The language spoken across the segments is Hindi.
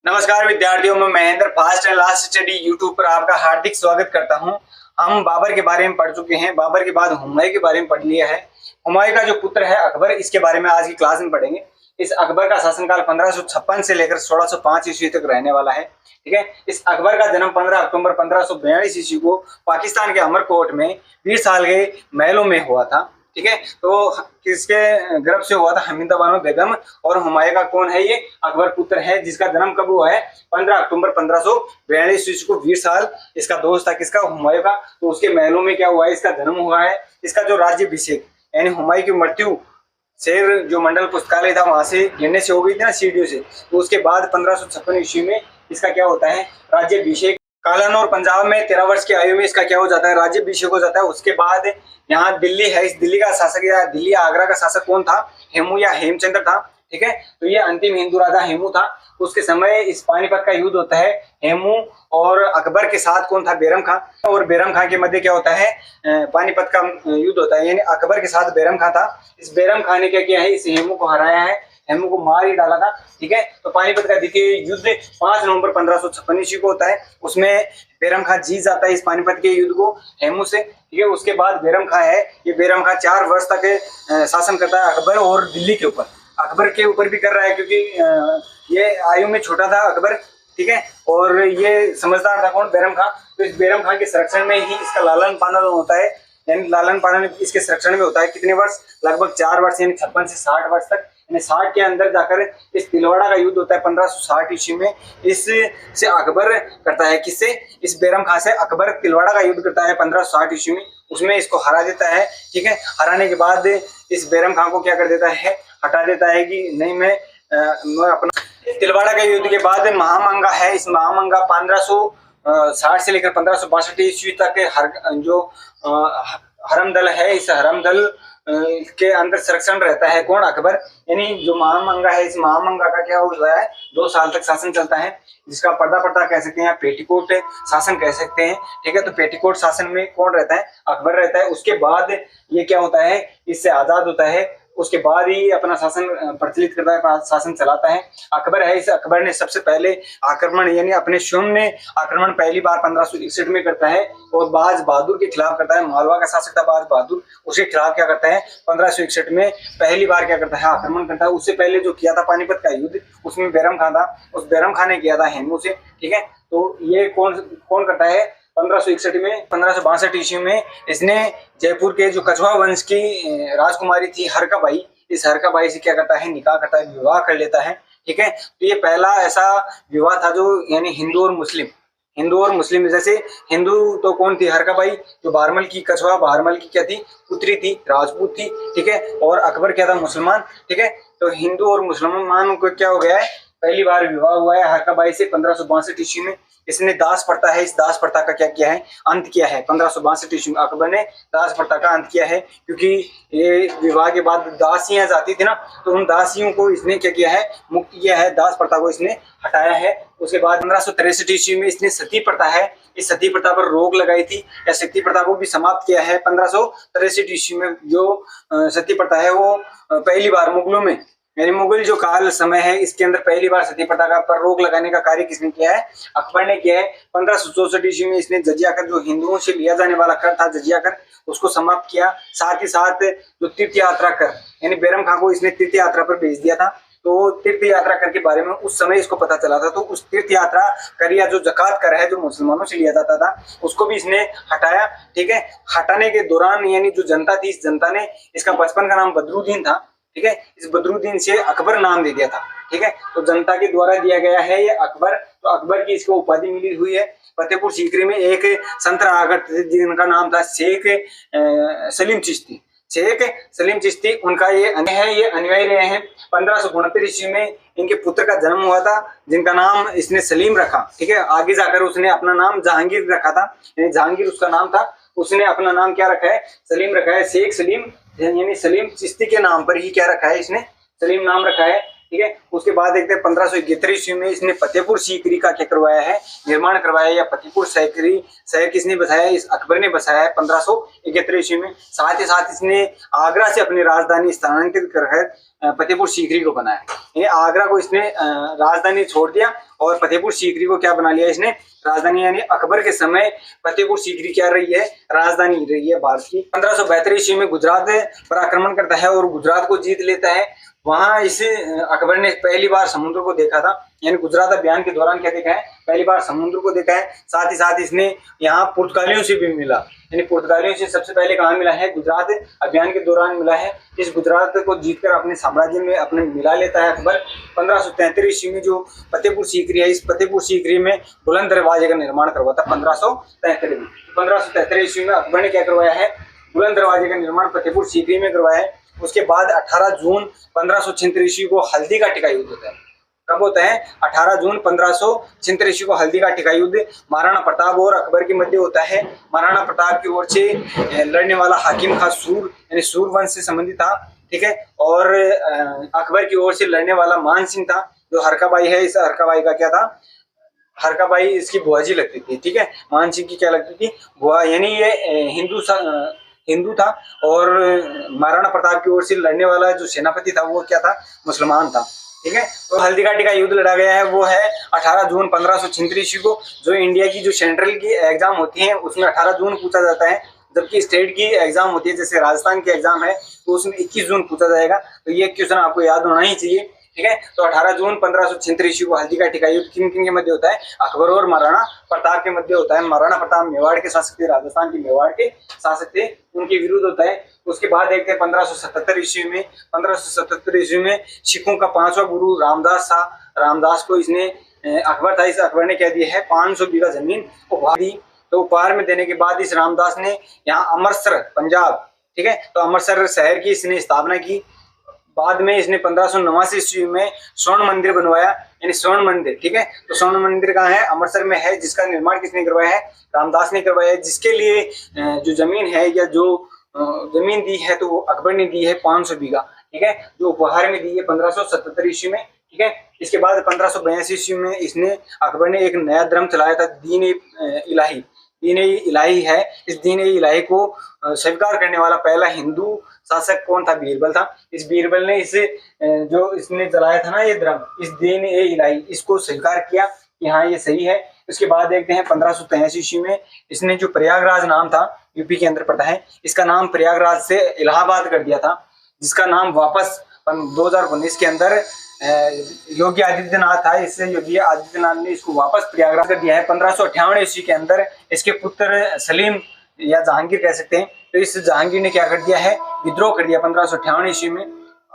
नमस्कार विद्यार्थियों, मैं Mahendra fast and last study YouTube पर आपका हार्दिक स्वागत करता हूं। हम बाबर के बारे में पढ़ चुके हैं। बाबर के बाद हुमायूं के बारे में पढ़ लिया है। हुमायूं का जो पुत्र है अकबर, इसके बारे में आज की क्लास में पढ़ेंगे। इस अकबर का शासनकाल 1556 से लेकर 1605 ईस्वी तक रहने वाला है। ठीक है। इस अकबर का जन्म 15 अक्टूबर 1542 ईस्वी को पाकिस्तान के अमरकोट में 20 साल के महलों में हुआ था। ठीक है। तो किसके गर्भ से हुआ था? हमीदा बानो बेगम। और हुमायूं का कौन है? ये अकबर पुत्र है, जिसका जन्म कब हुआ है? 15 अक्टूबर 1542 ईस्वी को। 20 साल इसका दोस्त था, किसका? हुमायूं का। तो उसके महलों में क्या हुआ है? इसका जन्म हुआ है। इसका जो राज्याभिषेक यानी हुमायूं की मृत्यु शेर जो मंडल पुस्तकालय था वहां से गिरने से हो गई थी ना, सीढ़ियों से। तो उसके बाद 1556 ईस्वी में इसका क्या होता है? राज्याभिषेक। कालान और पंजाब में 13 वर्ष की आयु में इसका क्या हो जाता है? राज्याभिषेक हो जाता है। उसके बाद यहाँ दिल्ली है, इस दिल्ली का शासक या दिल्ली आगरा का शासक कौन था? हेमू या हेमचंद्र था। ठीक है। तो ये अंतिम हिंदू राजा हेमू था। उसके समय इस पानीपत का युद्ध होता है। हेमू और अकबर के साथ कौन था? बैरम खां। और बैरम खां के मध्य क्या होता है? पानीपत का युद्ध होता है, यानी अकबर के साथ बैरम खां था। इस बैरम खां ने क्या किया है? इस हेमू को हराया है, हेमू को मार ही डाला था। ठीक है। तो पानीपत का द्वितीय युद्ध 5 नवंबर 1556 ईस्वी को होता है। उसमें बैरम खां जीत जाता है इस पानीपत के युद्ध को हेमू से। ठीक है। उसके बाद बैरम खां है, ये बैरम खां 4 वर्ष तक शासन करता है अकबर और दिल्ली के ऊपर। अकबर के ऊपर भी कर रहा है, क्योंकि ये आयु में छोटा था अकबर। ठीक है। और ये समझदार था कौन? बैरम खां। तो इस बैरम खां के संरक्षण में ही इसका लालन पालन होता है, यानी लालन पालन इसके संरक्षण में होता है। कितने वर्ष? लगभग 4 वर्ष, यानी 56 से 60 वर्ष तक। 60 के अंदर जाकर इस तिलवाड़ा का युद्ध होता है 1560 ईस्वी में। इससे अकबर करता है, किससे? इस बैरम खां से अकबर तिलवाड़ा का युद्ध करता है 1560 ईस्वी में। उसमें इसको हरा देता है। ठीक है। हराने के बाद इस बैरम खां को क्या कर देता है? हटा देता है कि नहीं, मैं अपना। तिलवाड़ा के युद्ध के बाद महामंगा है, इस महामंगा 1560 से लेकर 1562 ईस्वी तक जो हरमदल है, इस हरमदल के अंदर संरक्षण रहता है कौन? अकबर। यानी जो महामंगा है, इस महामंगा का क्या होता है? 2 साल तक शासन चलता है, जिसका पर्दा प्रथा कह सकते हैं, पेटीकोट शासन कह सकते हैं। ठीक है। तो पेटीकोट शासन में कौन रहता है? अकबर रहता है। उसके बाद ये क्या होता है? इससे आजाद होता है। उसके बाद ही अपना शासन प्रचलित करता है, शासन चलाता है। अकबर है, इस अकबर ने सबसे पहले आक्रमण, यानी अपने स्वयं ने आक्रमण पहली बार 1561 में करता है और बाज बहादुर के खिलाफ करता है। मालवा का शासक था बाज बहादुर, उसके खिलाफ क्या करता है? 1561 में पहली बार क्या करता है? आक्रमण करता है। उससे पहले जो किया था पानीपत का युद्ध, उसमें बैरम खां था, उस बैरम खां ने किया था हेमू से। ठीक है। तो ये कौन कौन करता है? 1561 में। 1562 ईस्वी में इसने जयपुर के जो कछवा वंश की राजकुमारी थी हरकाबाई, इस हरकाबाई से क्या करता है? निकाह करता है, विवाह कर लेता है। ठीक है। तो ये पहला ऐसा विवाह था जो, यानी हिंदू और मुस्लिम जैसे। हिंदू तो कौन थी? हरकाबाई, जो बारमल की, कछवा बारमल की क्या थी? पुत्री थी, राजपूत थी। ठीक है। और अकबर क्या था? मुसलमान। ठीक है। तो हिंदू और मुसलमान को क्या हो गया है? पहली बार विवाह हुआ है हरकाबाई से 1562 ईस्वी में। इसने दास प्रथा है, इस दास प्रथा का क्या किया है? अंत किया है। 1562 ईस्वी में अकबर ने दास प्रथा का अंत किया है, क्योंकि ये विवाह के बाद दासियां जाती थी ना, तो उन दासियों को इसने क्या किया है? मुक्त किया है, दास प्रथा को इसने हटाया है। उसके बाद 1563 ईस्वी में इसने सती प्रथा है, इस सती प्रथा पर रोक लगाई थी, या सती प्रथा को भी समाप्त किया है 1563 ईस्वी में। जो सती प्रथा है वो पहली बार मुगलों में, यानी मुगल जो काल समय है, इसके अंदर पहली बार सती प्रथा का पर रोक लगाने का कार्य किसने किया है? अकबर ने किया है। 1564 ईस्वी में इसने जजिया कर, जो हिंदुओं से लिया जाने वाला कर था जजिया कर, उसको समाप्त किया। साथ ही साथ जो तीर्थ यात्रा कर, यानी बैरम खां को इसने तीर्थ यात्रा पर भेज दिया था। तो तीर्थ यात्रा कर के बारे में उस समय इसको पता चला था, तो उस तीर्थ यात्रा कर या जो जकात कर है, जो मुसलमानों से लिया जाता था, उसको भी इसने हटाया। ठीक है। हटाने के दौरान यानी जो जनता थी, इस जनता ने, इसका बचपन का नाम बदरुद्दीन था। ठीक है। इस बदरुद्दीन से अकबर नाम दे दिया था। ठीक है। तो जनता के द्वारा दिया गया है ये अकबर। तो अकबर की इसको उपाधि मिली हुई है। फतेहपुर सीकरी में एक संत रहा करते थे, जिनका नाम था शेख सलीम चिश्ती। शेख सलीम चिश्ती, उनका ये अनुयायी रहे हैं। 1569 ईस्वी में इनके पुत्र का जन्म हुआ था, जिनका नाम इसने सलीम रखा। ठीक है। आगे जाकर उसने अपना नाम जहांगीर रखा था, यानी जहांगीर उसका नाम था। उसने अपना नाम क्या रखा है? सलीम रखा है। शेख सलीम, यानी सलीम चिश्ती के नाम पर ही क्या रखा है? इसने सलीम नाम रखा है। ठीक है। उसके बाद देखते हैं 1571 ईस्वी में इसने फतेहपुर सीकरी का क्या करवाया है, निर्माण करवाया, या फतेहपुर सीकरी शहर किसने बसाया, इस अकबर ने बसाया है 1571 ईस्वी में। साथ ही साथ इसने आगरा से अपनी राजधानी स्थानांतरित कर फतेहपुर सीकरी को बनाया। यानी आगरा को इसने राजधानी छोड़ दिया और फतेहपुर सीकरी को क्या बना लिया इसने राजधानी। यानी अकबर के समय फतेहपुर सीकरी क्या रही है, राजधानी रही है भारत की। 1572 ईस्वी में गुजरात पर आक्रमण करता है और गुजरात को जीत लेता है। वहां इस अकबर ने पहली बार समुद्र को देखा था, यानी गुजरात अभियान के दौरान क्या देखा है, पहली बार समुद्र को देखा है। साथ ही साथ इसने यहाँ पुर्तगालियों से भी मिला, यानी पुर्तगालियों से सबसे पहले कहाँ मिला है, गुजरात अभियान के दौरान मिला है। इस गुजरात को जीतकर अपने साम्राज्य में अपने मिला लेता है अकबर। 1573 ईस्वी में जो फतेहपुर सीकरी है, इस फतेहपुर सीकरी में बुलंद दरवाजे का निर्माण करवाता 1573 में। 1573 ईस्वी में अकबर ने क्या करवाया है, बुलंद दरवाजे का निर्माण फतेहपुर सीकरी में करवाया है। उसके बाद 18 जून 1576 ईस्वी को हल्दी का टिका युद्ध होता है। कब होता है, 18 जून 1576 ईस्वी को हल्दी का टिका युद्ध महाराणा प्रताप और अकबर के मध्य होता है। महाराणा प्रताप की ओर से लड़ने वाला हाकिम खां सूर, यानी सूर वंश से संबंधित था, ठीक है। और अकबर की ओर से लड़ने वाला मान सिंह था, जो हरकाबाई है। इस हरकाबाई का क्या था, हरकाबाई इसकी बुआ जी लगती थी, ठीक है। मान सिंह की क्या लगती थी, बुआ। यानी ये हिंदू था और महाराणा प्रताप की ओर से लड़ने वाला जो सेनापति था वो क्या था, मुसलमान था, ठीक है। तो हल्दी घाटी का युद्ध लड़ा गया है वो है 18 जून 1576 ईस्वी को। जो इंडिया की जो सेंट्रल की एग्जाम होती है उसमें 18 जून पूछा जाता है, जबकि स्टेट की एग्जाम होती है जैसे राजस्थान की एग्जाम है तो उसमें 21 जून पूछा जाएगा। तो ये क्वेश्चन आपको याद होना ही चाहिए, ठीक है। तो 18 जून 1576 ईस्वी को हल्दी का टिका युद्ध किन किन के मध्य होता है, अकबर और महाराणा प्रताप के मध्य होता है। महाराणा प्रताप मेवाड़ के शासक थे, राजस्थान के मेवाड़ के शासक थे, उनके विरुद्ध होता है। उसके बाद देखते हैं 1577 ईस्वी में। 1577 ईस्वी में सिखों का 5वां गुरु रामदास था। रामदास को इसने अकबर था, इस अकबर ने क्या दिया है, 500 बीघा जमीन उपहार दी। तो उपहार में देने के बाद इस रामदास ने यहाँ अमृतसर पंजाब, ठीक है, तो अमृतसर शहर की इसने स्थापना की। बाद में इसने 1589 ईस्वी में स्वर्ण मंदिर बनवाया, यानी स्वर्ण मंदिर, ठीक है। तो स्वर्ण मंदिर कहाँ है, अमृतसर में है, जिसका निर्माण किसने करवाया है, रामदास ने करवाया है। जिसके लिए जो जमीन है या जो जमीन दी है तो वो अकबर ने दी है 500 बीघा, ठीक है, जो उपहार में दी है 1577 ईस्वी में, ठीक है। इसके बाद 1582 ईस्वी में इसने अकबर ने एक नया धर्म चलाया था, दीन इलाही। दीन इलाही है, इस दीन इलाही को स्वीकार करने वाला पहला हिंदू शासक कौन था, बीरबल था। इस बीरबल ने इसे जो इसने चलाया था ना ये धर्म, इस दीन इलाही, इसको स्वीकार किया कि हाँ ये सही है। उसके बाद देखते हैं 1583 ईस्वी में इसने जो प्रयागराज नाम था, यूपी के अंदर पड़ता है, इसका नाम प्रयागराज से इलाहाबाद कर दिया था, जिसका नाम वापस 2019 के अंदर योगी आदित्यनाथ था, इससे योगी आदित्यनाथ ने इसको वापस प्रयागराज कर दिया है। 1558 ईस्वी के अंदर इसके पुत्र सलीम या जहांगीर कह सकते हैं, तो इस जहांगीर ने क्या कर दिया है, विद्रोह कर दिया 1558 ईस्वी में।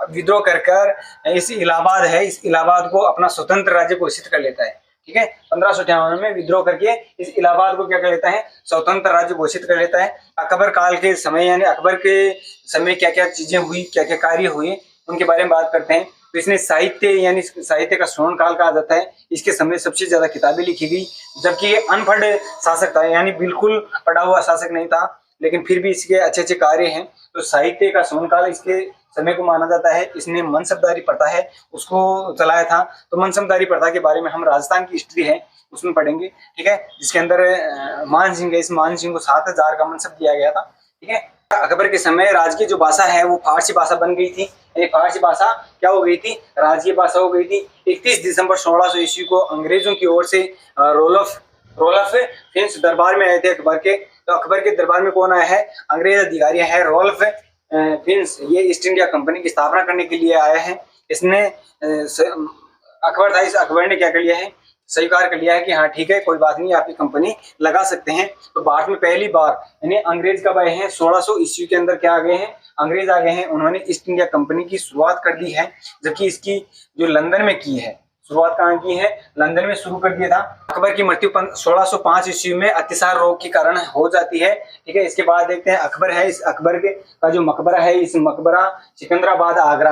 विद्रोह कर इस इलाहाबाद है, इस इलाहाबाद को अपना स्वतंत्र राज्य घोषित कर लेता है, ठीक है। 1558 में विद्रोह करके इस इलाहाबाद को क्या कर लेता है, स्वतंत्र राज्य घोषित कर लेता है। अकबर काल के समय, यानी अकबर के समय क्या क्या चीजें हुई, क्या क्या कार्य हुए, उनके बारे में बात करते हैं। तो इसने साहित्य, यानी साहित्य का स्वर्ण काल कहा जाता है, इसके समय सबसे ज्यादा किताबें लिखी गई। जबकि ये अनपढ़ शासक था, यानी बिल्कुल पढ़ा हुआ शासक नहीं था, लेकिन फिर भी इसके अच्छे अच्छे कार्य हैं। तो साहित्य का स्वर्ण काल इसके समय को माना जाता है। इसने मनसबदारी प्रथा है उसको चलाया था। तो मनसबदारी प्रथा के बारे में हम राजस्थान की हिस्ट्री है उसमें पढ़ेंगे, ठीक है, जिसके अंदर मान सिंह है, इस मान सिंह को 7000 का मनसब दिया गया था, ठीक है। अकबर के समय राजकीय जो भाषा है वो फारसी भाषा बन गई थी, यानी फारसी भाषा क्या हो गई थी, राजकीय भाषा हो गई थी। 31 दिसंबर 1600 ईस्वी को अंग्रेजों की ओर से रोलफ फिंच दरबार में आए थे अकबर के। तो अकबर के दरबार में कौन आया है, अंग्रेज अधिकारी है रोल्फ फिंच, ये ईस्ट इंडिया कंपनी की स्थापना करने के लिए आया है। इसने अकबर था, इस अकबर ने क्या कर लिया है, स्वीकार कर लिया है कि हाँ ठीक है, कोई बात नहीं, आपकी कंपनी लगा सकते हैं। तो भारत में पहली बार यानी अंग्रेज कब आए हैं, 1600 ईस्वी के अंदर क्या आ गए हैं, अंग्रेज आ गए हैं। उन्होंने ईस्ट इंडिया कंपनी की शुरुआत कर दी है, जबकि इसकी जो लंदन में की है, शुरुआत कहाँ की है, लंदन में शुरू कर दिया था। अकबर की मृत्यु 1605 ईस्वी में अतिसार रोग के कारण हो जाती है, ठीक है। इसके बाद देखते हैं अकबर है, इस अकबर के का जो मकबरा है, इस मकबरा सिकंदराबाद आगरा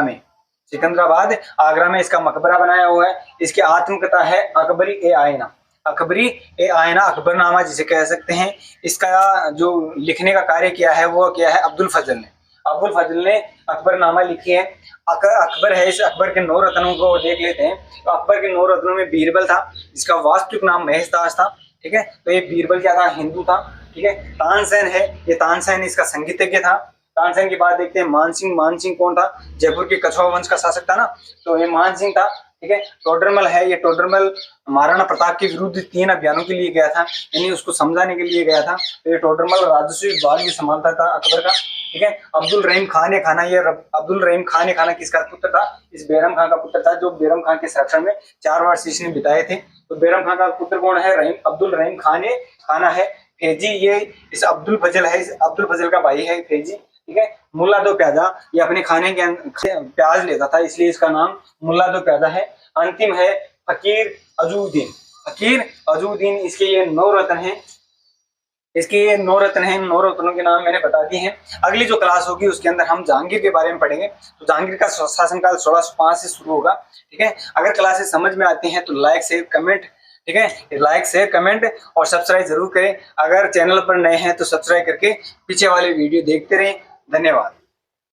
में इसका मकबरा बनाया हुआ है। इसकी आत्मकथा है अकबरी ए आयना, अकबरनामा जिसे कह सकते हैं। इसका जो लिखने का कार्य किया है वो किया है अब्दुल फजल ने अकबरनामा लिखी है। अकबर है, इस अकबर के 9 रत्नों को देख लेते हैं। तो अकबर के 9 रत्नों में बीरबल था, जिसका वास्तविक नाम महेशदास था। ठीक है, तो ये बीरबल क्या था, हिंदू था। ठीक है, तानसेन है, ये तानसेन इसका संगीतज्ञ था। तानसेन की बात देखते हैं। मानसिंह, मानसिंह कौन था, जयपुर के कछुआ वंश का शासक था ना, तो ये मानसिंह था। ठीक है, टोडरमल है, ये टोडरमल महाराणा प्रताप के विरुद्ध 3 अभियानों के लिए गया था, यानी उसको समझाने के लिए गया था। तो ये टोडरमल राजस्व विभाग भी संभालता था अकबर का। ठीक है, अब्दुल रहीम खान ए खाना, ये अब्दुल रहीम खान ए खाना किसका पुत्र था, इस बैरम खान का पुत्र था, जो बैरम खान के संरक्षण में 4 वर्ष इसने बिताए थे। तो बैरम खान का पुत्र कौन है, अब्दुल रहीम खान ए खाना है। फैजी, ये इस अब्दुल फजल है, इस अब्दुल फजल का भाई है फैजी। ठीक है, मुल्ला दो प्याजा, ये अपने खाने के प्याज लेता था, इसलिए इसका नाम मुल्ला दो प्याजा है। अंतिम है फकीर अजूद्दीन। फकीर अजूद्दीन, इसके ये 9 रत्न हैं, इसके ये 9 रत्न हैं। 9 रत्नों के नाम मैंने बता दिए हैं। अगली जो क्लास होगी उसके अंदर हम जहांगीर के बारे में पढ़ेंगे। तो जहांगीर का शासनकाल 1605 से शुरू होगा। ठीक है, अगर क्लासेस समझ में आती हैं तो लाइक शेयर कमेंट, ठीक है, लाइक शेयर कमेंट और सब्सक्राइब जरूर करें। अगर चैनल पर नए हैं तो सब्सक्राइब करके पीछे वाले वीडियो देखते रहें। धन्यवाद।